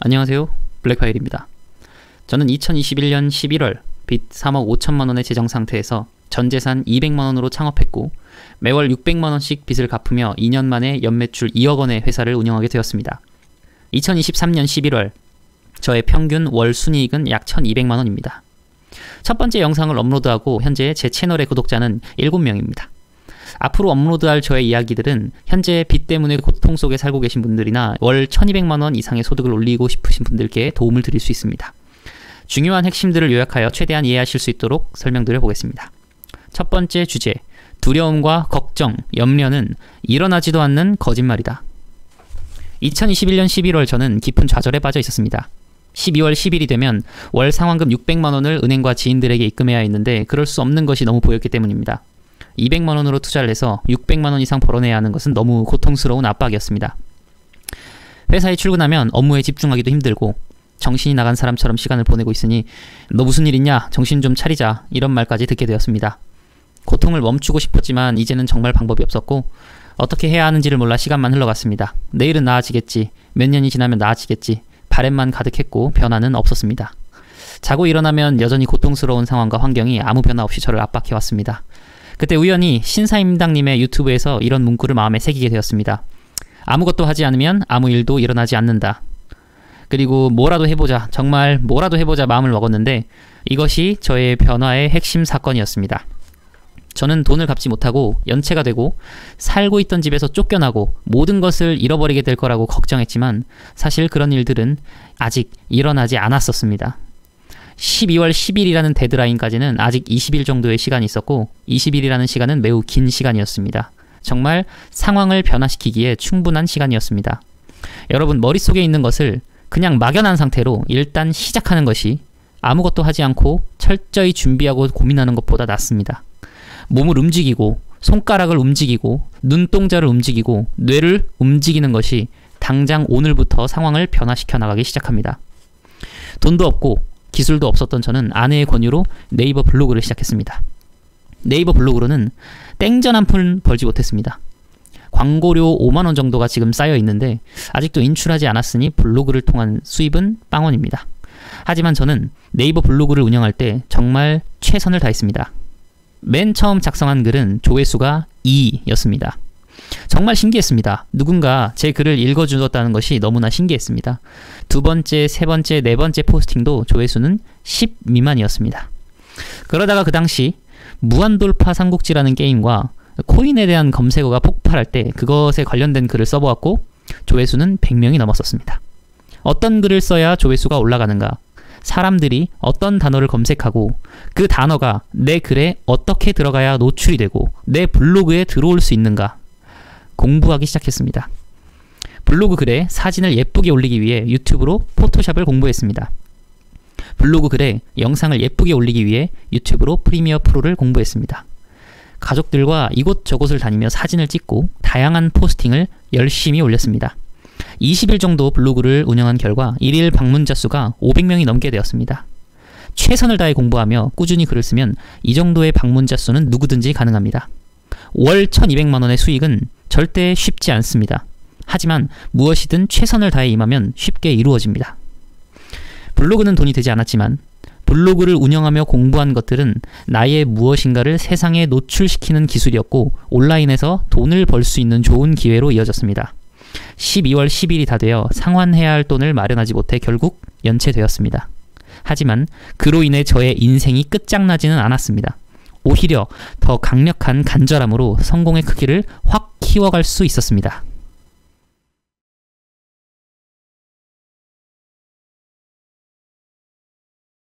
안녕하세요, 블랙파일입니다. 저는 2021년 11월 빚 3억 5천만원의 재정 상태에서 전재산 200만원으로 창업했고 매월 600만원씩 빚을 갚으며 2년 만에 연매출 2억원의 회사를 운영하게 되었습니다. 2023년 11월 저의 평균 월 순이익은 약 1200만원입니다. 첫 번째 영상을 업로드하고 현재 제 채널의 구독자는 7명입니다. 앞으로 업로드할 저의 이야기들은 현재 빚 때문에 고통 속에 살고 계신 분들이나 월 1200만원 이상의 소득을 올리고 싶으신 분들께 도움을 드릴 수 있습니다. 중요한 핵심들을 요약하여 최대한 이해하실 수 있도록 설명드려 보겠습니다. 첫 번째 주제, 두려움과 걱정, 염려는 일어나지도 않는 거짓말이다. 2021년 11월 저는 깊은 좌절에 빠져 있었습니다. 12월 10일이 되면 월 상환금 600만원을 은행과 지인들에게 입금해야 했는데 그럴 수 없는 것이 너무 보였기 때문입니다. 200만원으로 투자를 해서 600만원 이상 벌어내야 하는 것은 너무 고통스러운 압박이었습니다. 회사에 출근하면 업무에 집중하기도 힘들고 정신이 나간 사람처럼 시간을 보내고 있으니 너 무슨 일 있냐? 정신 좀 차리자. 이런 말까지 듣게 되었습니다. 고통을 멈추고 싶었지만 이제는 정말 방법이 없었고 어떻게 해야 하는지를 몰라 시간만 흘러갔습니다. 내일은 나아지겠지. 몇 년이 지나면 나아지겠지. 바램만 가득했고 변화는 없었습니다. 자고 일어나면 여전히 고통스러운 상황과 환경이 아무 변화 없이 저를 압박해왔습니다. 그때 우연히 신사임당님의 유튜브에서 이런 문구를 마음에 새기게 되었습니다. 아무것도 하지 않으면 아무 일도 일어나지 않는다. 그리고 뭐라도 해보자, 정말 뭐라도 해보자 마음을 먹었는데 이것이 저의 변화의 핵심 사건이었습니다. 저는 돈을 갚지 못하고 연체가 되고 살고 있던 집에서 쫓겨나고 모든 것을 잃어버리게 될 거라고 걱정했지만 사실 그런 일들은 아직 일어나지 않았었습니다. 12월 10일이라는 데드라인까지는 아직 20일 정도의 시간이 있었고 20일이라는 시간은 매우 긴 시간이었습니다. 정말 상황을 변화시키기에 충분한 시간이었습니다. 여러분, 머릿속에 있는 것을 그냥 막연한 상태로 일단 시작하는 것이 아무것도 하지 않고 철저히 준비하고 고민하는 것보다 낫습니다. 몸을 움직이고 손가락을 움직이고 눈동자를 움직이고 뇌를 움직이는 것이 당장 오늘부터 상황을 변화시켜 나가기 시작합니다. 돈도 없고 기술도 없었던 저는 아내의 권유로 네이버 블로그를 시작했습니다. 네이버 블로그로는 땡전 한 푼 벌지 못했습니다. 광고료 5만원 정도가 지금 쌓여 있는데 아직도 인출하지 않았으니 블로그를 통한 수입은 빵원입니다. 하지만 저는 네이버 블로그를 운영할 때 정말 최선을 다했습니다. 맨 처음 작성한 글은 조회수가 2였습니다. 정말 신기했습니다. 누군가 제 글을 읽어주었다는 것이 너무나 신기했습니다. 두 번째, 세 번째, 네 번째 포스팅도 조회수는 10 미만이었습니다. 그러다가 그 당시 무한돌파 삼국지라는 게임과 코인에 대한 검색어가 폭발할 때 그것에 관련된 글을 써보았고 조회수는 100명이 넘었었습니다. 어떤 글을 써야 조회수가 올라가는가? 사람들이 어떤 단어를 검색하고 그 단어가 내 글에 어떻게 들어가야 노출이 되고 내 블로그에 들어올 수 있는가? 공부하기 시작했습니다. 블로그 글에 사진을 예쁘게 올리기 위해 유튜브로 포토샵을 공부했습니다. 블로그 글에 영상을 예쁘게 올리기 위해 유튜브로 프리미어 프로를 공부했습니다. 가족들과 이곳저곳을 다니며 사진을 찍고 다양한 포스팅을 열심히 올렸습니다. 20일 정도 블로그를 운영한 결과 1일 방문자 수가 500명이 넘게 되었습니다. 최선을 다해 공부하며 꾸준히 글을 쓰면 이 정도의 방문자 수는 누구든지 가능합니다. 월 1200만원의 수익은 절대 쉽지 않습니다. 하지만 무엇이든 최선을 다해 임하면 쉽게 이루어집니다. 블로그는 돈이 되지 않았지만 블로그를 운영하며 공부한 것들은 나의 무엇인가를 세상에 노출시키는 기술이었고 온라인에서 돈을 벌 수 있는 좋은 기회로 이어졌습니다. 12월 10일이 다 되어 상환해야 할 돈을 마련하지 못해 결국 연체되었습니다. 하지만 그로 인해 저의 인생이 끝장나지는 않았습니다. 오히려 더 강력한 간절함으로 성공의 크기를 확 키워갈 수 있었습니다.